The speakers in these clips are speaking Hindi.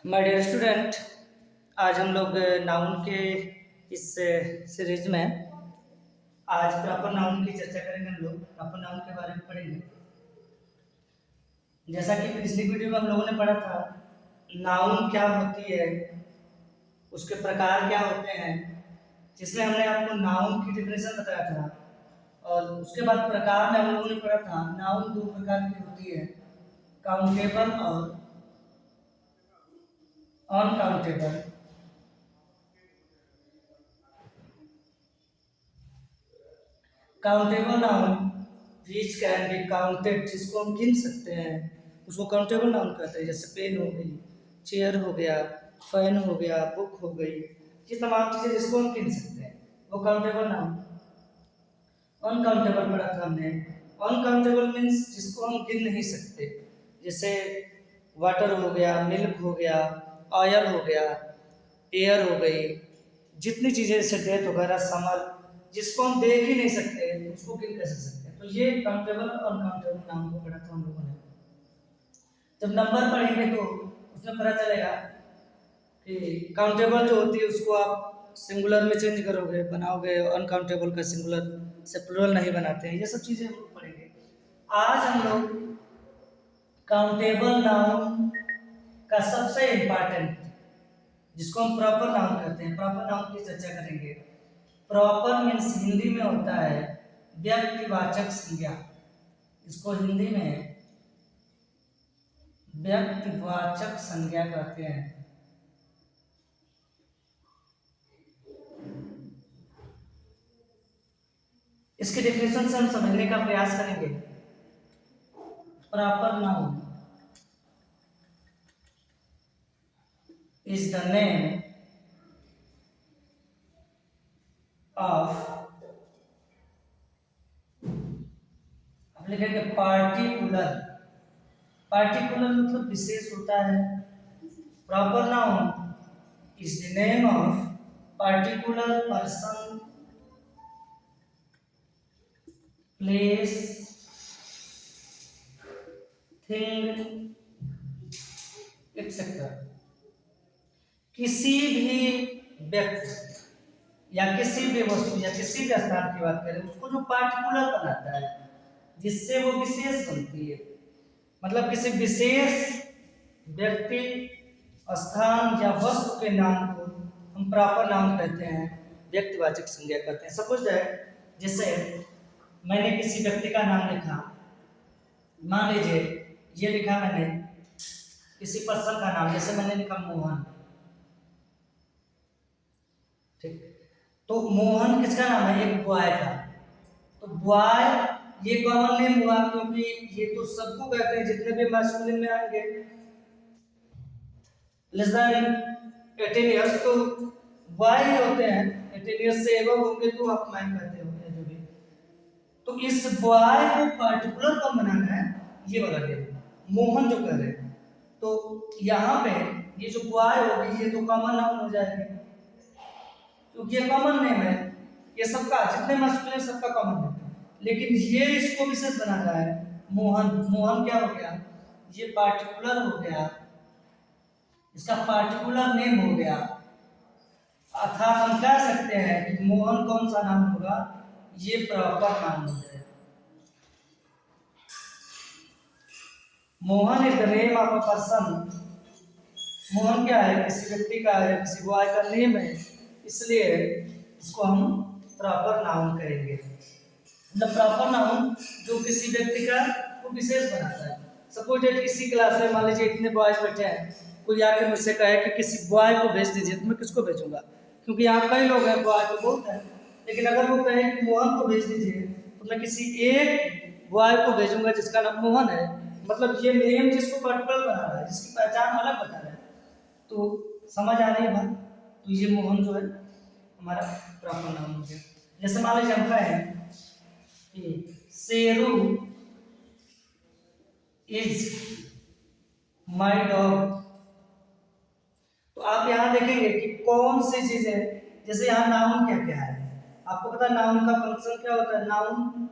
माय डियर स्टूडेंट, आज हम लोग नाउन के इस सीरीज में आज प्रॉपर नाउन की चर्चा करेंगे। हम लोग प्रॉपर नाउन के बारे में पढ़ेंगे। जैसा कि पिछली वीडियो में हम लोगों ने पढ़ा था, नाउन क्या होती है, उसके प्रकार क्या होते हैं, जिसमें हमने आपको नाउन की डिफिनेशन बताया था। और उसके बाद प्रकार में हम लोगों ने पढ़ा था नाउन दो प्रकार की होती है, काउंटेबल और uncountable. Countable noun which can be counted, जिसको हम गिन सकते हैं, उसको काउंटेबल नाउन कहते हैं। जैसे पेन हो गई, चेयर हो गया, फैन हो गया, बुक हो गई, ये तमाम चीज़ें जिसको हम गिन सकते हैं वो काउंटेबल नाउन। अनकाउंटेबल पढ़ा था हमने। अनकाउंटेबल मीन्स जिसको हम गिन नहीं सकते, जैसे वाटर हो गया, मिल्क हो गया, ऑयल हो गया, एयर हो गई, जितनी चीज़ें जैसे डेथ वगैरह, समर, जिसको हम देख ही नहीं सकते उसको गिन कैसे सकते हैं। तो ये काउंटेबल और अनकाउंटेबल नाउन को पढ़ा था हम लोगों ने। जब नंबर पढ़ेंगे तो उसमें पता चलेगा कि काउंटेबल जो होती है उसको आप सिंगुलर में चेंज करोगे, बनाओगे, अनकाउंटेबल का सिंगुलर से प्लुरल नहीं बनाते हैं। ये सब चीज़ें हम लोग पढ़ेंगे। आज हम लोग काउंटेबल नाउन का सबसे इम्पॉर्टेंट, जिसको हम प्रॉपर नाउन कहते हैं, प्रॉपर नाउन की चर्चा करेंगे। प्रॉपर मीन्स हिंदी में होता है व्यक्तिवाचक संज्ञा। इसको हिंदी में व्यक्तिवाचक संज्ञा कहते हैं। इसके डेफिनेशन से हम समझने का प्रयास करेंगे। Proper noun is the name of, अब लिखेंगे पार्टिकुलर। पार्टिकुलर मतलब विशेष होता है। Proper noun is the name of particular person, place, thing, etcetera. किसी भी व्यक्ति या किसी भी वस्तु या किसी भी स्थान की बात करें, उसको जो पार्टिकुलर बनाता है, जिससे वो विशेष बनती है, मतलब किसी विशेष व्यक्ति, स्थान या वस्तु के नाम को हम प्रॉपर नाउन कहते हैं, व्यक्तिवाचक संज्ञा कहते हैं। सपोज दैट, जैसे मैंने किसी व्यक्ति का नाम लिखा, मान लीजिए ये लिखा मैंने किसी पर्सन का नाम, जैसे मैंने लिखा मोहन, ठीक। तो मोहन किसका नाम है? एक बॉय का। तो बॉय ये कॉमन नेम हुआ, क्योंकि ये तो सबको कहते हैं जितने भी मैस्कुलिन में आएंगे लेस देन 18 इयर्स, तो बॉय ही होते हैं। 18 इयर्स से एबव होंगे तो आप मैन कहते होंगे जो भी। तो इस बॉय को पार्टिकुलर कौन बनाना है? ये वाला नेम मोहन जो कह रहे हैं। तो यहाँ पे ये जो बॉय होगी ये तो कॉमन नाउन हो जाएगी, क्योंकि ये कॉमन नेम है। ये सबका, जितने मैस्कुलिन सबका कॉमन नेम है, लेकिन ये इसको विशेष बना रहा है। मोहन, मोहन क्या हो गया? ये पार्टिकुलर हो गया, इसका पार्टिकुलर नेम हो गया। अर्थात हम कह सकते हैं कि मोहन कौन सा नाम होगा? ये प्रॉपर नाम हो गया। Mohan is the name of a person. Mohan क्या है? किसी व्यक्ति का है, किसी बॉय का नेम है, इसलिए इसको हम प्रॉपर नाउन कहेंगे। मतलब प्रॉपर नाउन जो किसी व्यक्ति का को विशेष बनाता है। सपोज दैट किसी क्लास में मान लीजिए इतने बॉयज बैठे हैं, कोई आके मुझसे कहे कि किसी बॉय को भेज दीजिए, तो मैं किसको भेजूंगा? क्योंकि यहाँ कई लोग हैं, बॉय तो बहुत है, लेकिन अगर वो कहे कि मोहन को भेज दीजिए, तो मैं किसी एक बॉय को भेजूंगा जिसका नाम मोहन है। मतलब ये नेम जिसको पर्टिकुलर बना रहा है, जिसकी पहचान अलग बता रहा है। तो समझ आ रही है बात? तो ये मोहन जो है हमारा प्रॉपर नाम हो गया। जैसे मान लीजिए हम कहें कि शेरू इज माई डॉग, तो आप यहाँ देखेंगे कि कौन सी चीज है। जैसे यहाँ नाउन क्या क्या है, आपको पता है नाउन का फंक्शन क्या होता है? नाउन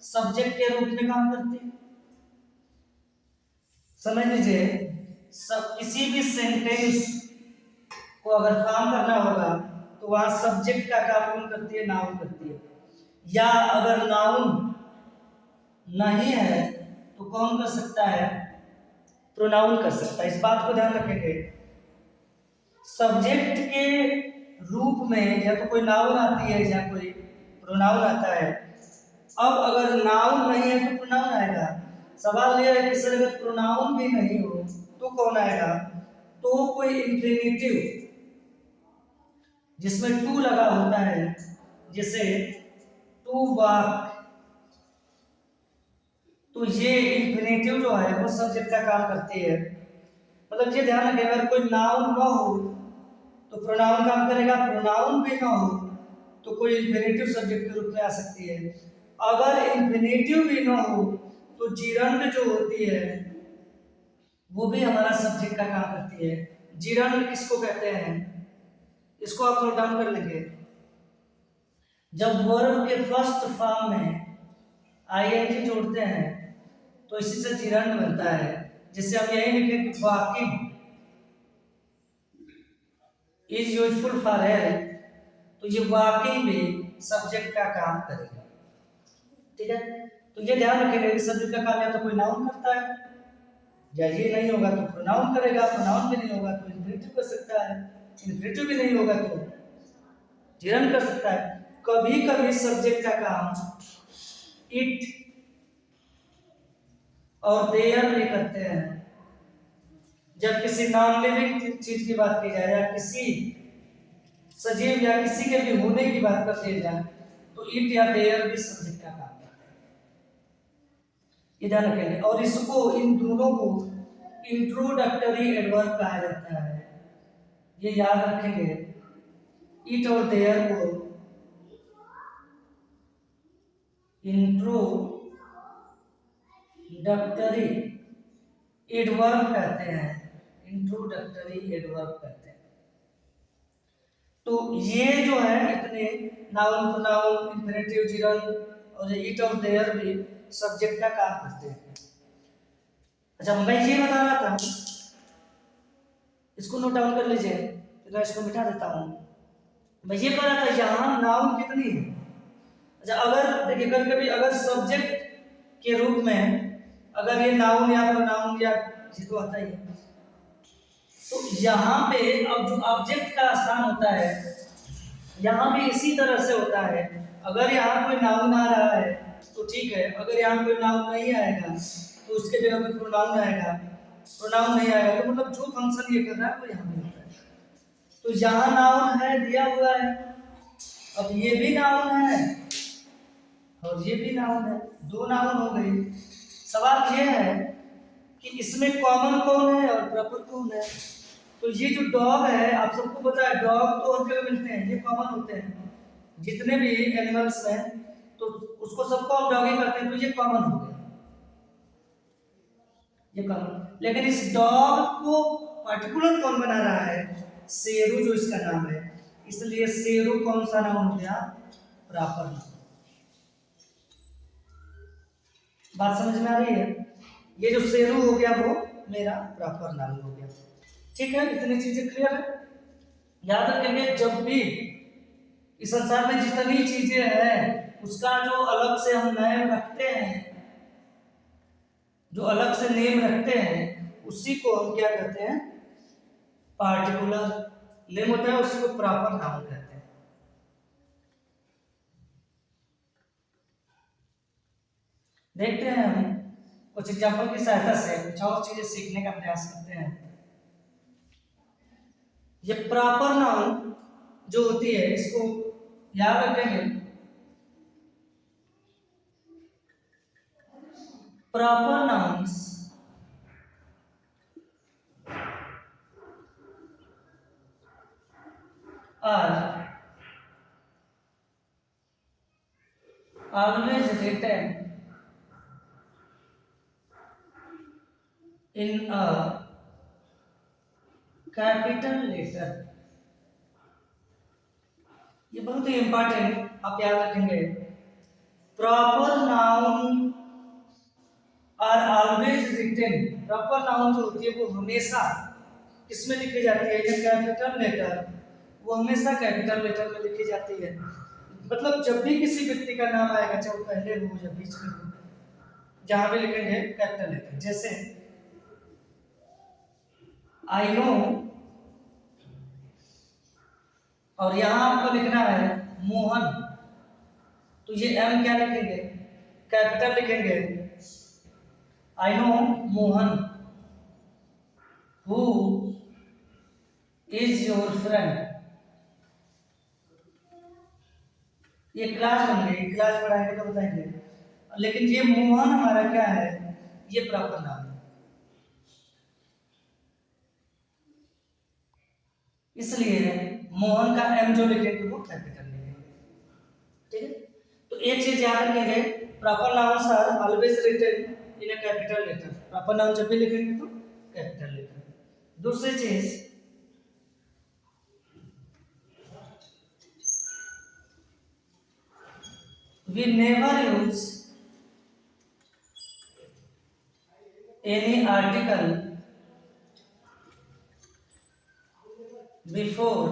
सब्जेक्ट के रूप में काम करती है। समझ लीजिए, सब किसी किसी भी सेंटेंस को अगर काम करना होगा तो वहां सब्जेक्ट का काम कौन करती है? नाउन करती है। या अगर नाउन नहीं है तो कौन कर सकता है? प्रोनाउन कर सकता है। इस बात को ध्यान रखेंगे। सब्जेक्ट के रूप में या तो कोई नाउन आती है या कोई प्रोनाउन आता है। अब अगर नाउन नहीं है तो प्रोनाउन आएगा। सवाल यह है कि सर अगर प्रोनाउन भी नहीं हो तो कौन आएगा? तो कोई इंफिनिटिव जिसमें टू लगा होता है, जैसे टू वॉक, तो ये इंफिनिटिव जो है वो सब्जेक्ट का काम करती है। मतलब ये ध्यान रखें, अगर कोई नाउन ना हो तो प्रोनाउन काम करेगा, प्रोनाउन भी ना हो तो कोई इंफिनिटिव सब्जेक्ट के रूप में आ सकती है। अगर इंफिनिटिव भी ना हो तो जिरंड जो होती है वो भी हमारा सब्जेक्ट का काम करती है। जिरंड किसको कहते हैं? इसको आप नोट डाउन कर लेंगे। जब वर्ब के फर्स्ट फॉर्म में आईएनजी जोड़ते हैं तो इसी से जिरंड बनता है। जिससे हम यही लिखें कि walking is useful for health, तो ये वॉकिंग भी सब्जेक्ट का काम करेगा। ठीक है, तो ये ध्यान रखेंगे कि सब्जेक्ट का काम या तो कोई नाउन करता है, या ये नहीं होगा तो प्रोनाउन करेगा, प्रोनाउन भी नहीं होगा तो इंफिनिटिव कर सकता है, इंफिनिटिव भी नहीं होगा तो जिरंड कर सकता है। कभी कभी सब्जेक्ट का काम इट और देयर भी करते हैं। जब किसी नॉन लिविंग चीज की बात की जाए या किसी सजीव या किसी के भी होने की बात कर दी जाए तो इट या देयर भी सब्जेक्ट का काम करते हैं। ये ध्यान रखेंगे। और इसको, इन दोनों को इंट्रोडक्टरी एडवर्ब कहा जाता है। ये याद रखेंगे, इट और देयर को इंट्रोडक्टरी एडवर्ब कहते हैं। इंट्रोडक्टरी एडवर्ब कहते हैं। तो ये जो है इतने नाउन, प्रोनाउन, इंफिनिटिव, जिरंड और इट और देयर भी सब्जेक्ट का काम करते हैं। अच्छा, मैं ये बता रहा था, इसको नोट डाउन कर लीजिए, तो इसको मिटा देता हूँ। मैं ये बता रहा था यहाँ नाउन कितनी है। अच्छा, अगर देखिए कभी कभी अगर सब्जेक्ट के रूप में अगर ये नाउन या प्रोनाउन या ये तो आता ही है, तो यहाँ पे अब जो ऑब्जेक्ट का स्थान होता है यहाँ भी इसी तरह से होता है। अगर यहाँ कोई नाउन आ रहा है तो ठीक है, अगर यहाँ कोई नाउन नहीं आएगा तो उसके जगह पे प्रोनाउन आएगा, प्रोनाउन नहीं आएगा तो मतलब जो फंक्शन ये कर रहा है वो यहाँ पे होता है। तो यहाँ नाउन है, दिया हुआ है, अब ये भी नाउन है और ये भी नाउन है, दो नाउन हो गई। सवाल ये है कि इसमें कॉमन कौन है और प्रॉपर कौन है। तो ये जो डॉग है, आप सबको पता है डॉग तो हर जगह मिलते हैं, ये कॉमन होते हैं जितने भी एनिमल्स हैं, तो उसको सबको आप डॉगी कहते हैं, तो ये कॉमन हो गया, ये कॉमन। लेकिन इस डॉग को पर्टिकुलर कौन बना रहा है? शेरू जो इसका नाम है, इसलिए शेरू कौन सा नाम हो गया? Proper noun. बात समझ में आ रही है? ये जो शेरू हो गया वो मेरा प्रॉपर नाउन हो गया। ठीक है, इतनी चीजें क्लियर है। याद रखेंगे, जब भी इस संसार में जितनी चीजें हैं उसका जो अलग से हम नेम रखते हैं, जो अलग से नेम रखते हैं उसी को हम क्या कहते हैं? पार्टिकुलर नेम होता है, उसी को प्रॉपर नाउन कहते हैं। देखते हैं हम कुछ एग्जाम्पल की सहायता से कुछ और चीजें सीखने का प्रयास करते हैं। ये प्रॉपर नाउन जो होती है इसको याद रखेंगे। Proper nouns are always written in a capital letter। ये बहुत ही इंपॉर्टेंट, आप याद रखेंगे। Proper noun are always written, proper noun जो होती है वो हमेशा किस में लिखी जाती है? ये कैपिटल लेटर, वो हमेशा कैपिटल लेटर में लिखी जाती है। मतलब जब भी किसी व्यक्ति का नाम आएगा, चाहे वो पहले हो या बीच में हो, जहां भी लिखेंगे कैपिटल लेटर। जैसे आई नो, और यहां आपको लिखना है मोहन, तो ये एम क्या लिखेंगे? कैपिटल लिखेंगे। I know Mohan who is your friend. ये क्लास बन गई, क्लास पढ़ाएंगे तो बताएंगे। लेकिन ये मोहन हमारा क्या है? ये प्रॉपर नाम है, इसलिए मोहन का एम जो लिखेंगे वो कैपिटल लिखेंगे। ठीक है, तो एक चीज याद रखेंगे, proper nouns are always written in a capital letter. Proper noun जब भी लिखेंगे तो कैपिटल लेटर। दूसरी चीज, we never use any article before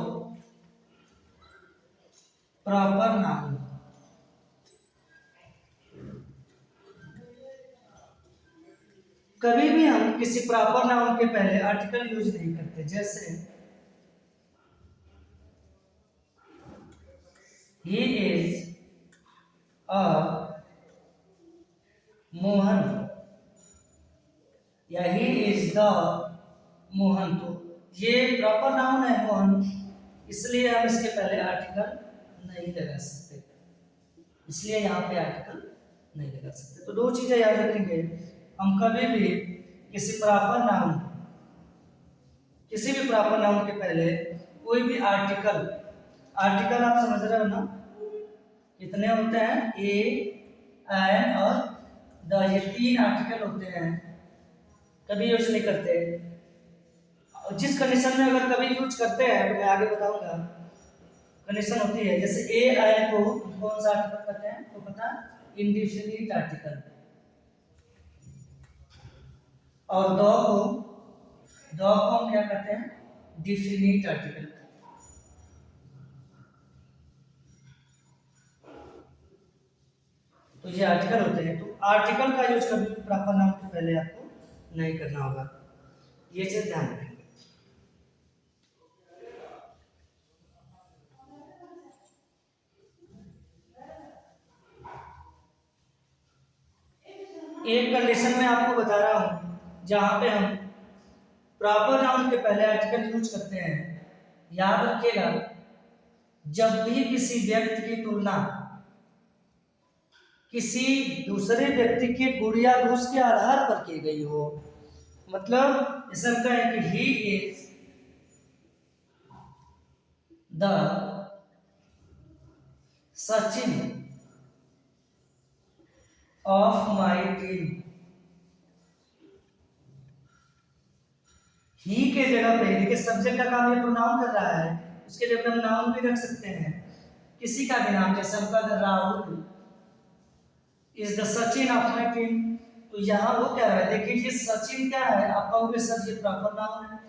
proper noun. कभी भी हम किसी प्रॉपर नाउन के पहले आर्टिकल यूज नहीं करते। जैसे ही इज अ मोहन या ही इज द मोहन, तो ये प्रॉपर नाउन है मोहन, इसलिए हम इसके पहले आर्टिकल नहीं लगा सकते, इसलिए यहाँ पे आर्टिकल नहीं लगा सकते। तो दो चीजें याद रखेंगे, हम कभी भी किसी प्रॉपर नाउन, किसी भी प्रॉपर नाउन के पहले कोई भी आर्टिकल, आर्टिकल आप समझ रहे हो ना, कितने होते हैं? ए, एन और द, ये तीन आर्टिकल होते हैं, कभी यूज नहीं करते। जिस कंडीशन में अगर कभी यूज करते हैं तो मैं आगे बताऊंगा, कंडीशन होती है। जैसे ए, एन को कौन सा आर्टिकल कहते हैं? तो पता, इंडिफिनिट आर्टिकल। और द को हम क्या कहते हैं? Definite article. तो ये आर्टिकल होते हैं, तो आर्टिकल का यूज कभी प्रॉपर नाउन के पहले आपको नहीं करना होगा, ये चीज ध्यान रखेंगे। एक कंडीशन में आपको बता रहा हूं जहां पे हम प्रॉपर नाउन के पहले आर्टिकल यूज करते हैं। याद रखिएगा, जब भी किसी व्यक्ति की तुलना किसी दूसरे व्यक्ति के गुण या दोष के आधार पर की गई हो, मतलब जैसे हम कहें कि he is the Sachin of my team, he के जगह पे देखिए सब्जेक्ट का काम ये प्रोनाउन कर रहा है, उसके जगह पे हम नाउन भी रख सकते हैं, किसी का भी नाम, जैसे हम कहते हैं Rahul is the Sachin of my team, तो यहाँ वो क्या है? देखिए ये सचिन क्या है? आप कहोगे सर ये प्रॉपर नाउन है,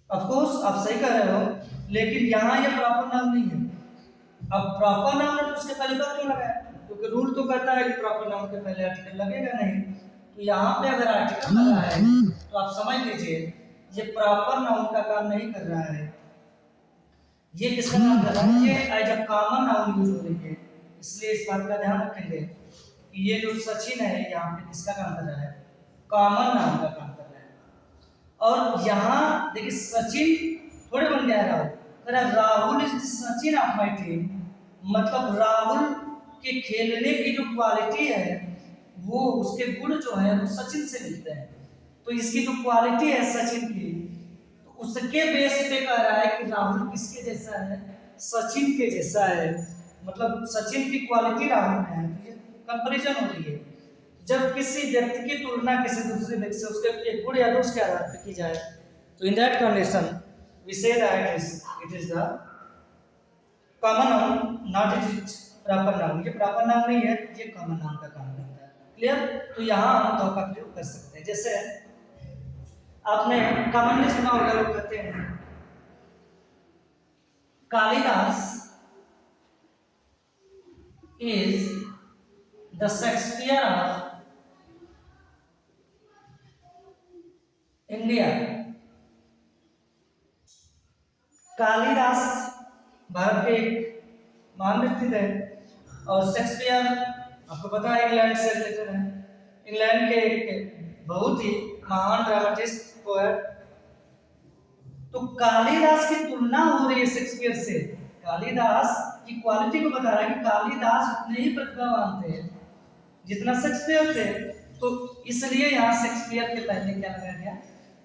ऑफ कोर्स आप सही कह रहे हो, लेकिन यहाँ ये प्रॉपर नाउन नहीं है। अब प्रॉपर नाउन है तो उसके पहले तो क्यों लगाया? क्योंकि रूल तो कहता है कि प्रॉपर नाउन के पहले आर्टिकल लगेगा नहीं, तो यहाँ पे अगर आर्टिकल लगा है तो आप समझ लीजिए ये प्रॉपर नाउन का काम नहीं कर रहा है, ये किसका काम कर रहा है? ये as a common noun use हो रही है, इसलिए इस बात का ध्यान रखेंगे कि ये जो सचिन है यहाँ पे किसका काम कर रहा है? कॉमन नाउन का काम कर रहा है। और यहाँ देखिए सचिन थोड़े बन गया Rahul is the Sachin of my team, मतलब राहुल के खेलने की जो क्वालिटी है, वो उसके गुण जो है वो सचिन से मिलते हैं, तो इसकी जो क्वालिटी है सचिन की, तो उसके बेस पे कह रहा है कि राहुल किसके जैसा है? सचिन के जैसा है, मतलब सचिन की क्वालिटी राहुल में है, तो ये कंपैरिजन हो रही है। जब किसी व्यक्ति की तुलना किसी दूसरे व्यक्ति से उसके गुण या दोष के आधार पर की जाए, तो in that condition we say that it is the common noun, not it is proper noun. ये प्रॉपर नाउन नहीं है, ये कॉमन नाउन का काम करता है। क्लियर? तो यहाँ हम तो का प्रयोग कर सकते हैं। जैसे आपने कॉमनली सुना होगा, लोग कहते हैं Kalidas is the Shakespeare of India. Kalidas Bharat के एक महान व्यक्ति थे, और शेक्सपियर आपको पता है इंग्लैंड से रिलेटेड है, इंग्लैंड के एक बहुत ही महान ड्रामेटिस्ट पोएट। तो कालिदास की तुलना हो रही है शेक्सपियर से, कालिदास की क्वालिटी को बता रहा है कि कालिदास उतने ही प्रतिभावान थे जितना शेक्सपियर थे। तो इसलिए यहाँ शेक्सपियर के पहले क्या लगाया गया,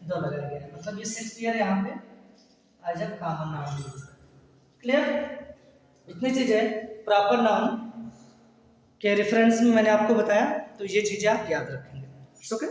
द लगाया गया, मतलब ये शेक्सपियर यहाँ पे as a common noun use. Clear? इतनी चीजें प्रॉपर नाउन के रेफरेंस में मैंने आपको बताया, तो ये चीजें आप याद रखेंगे। ओके।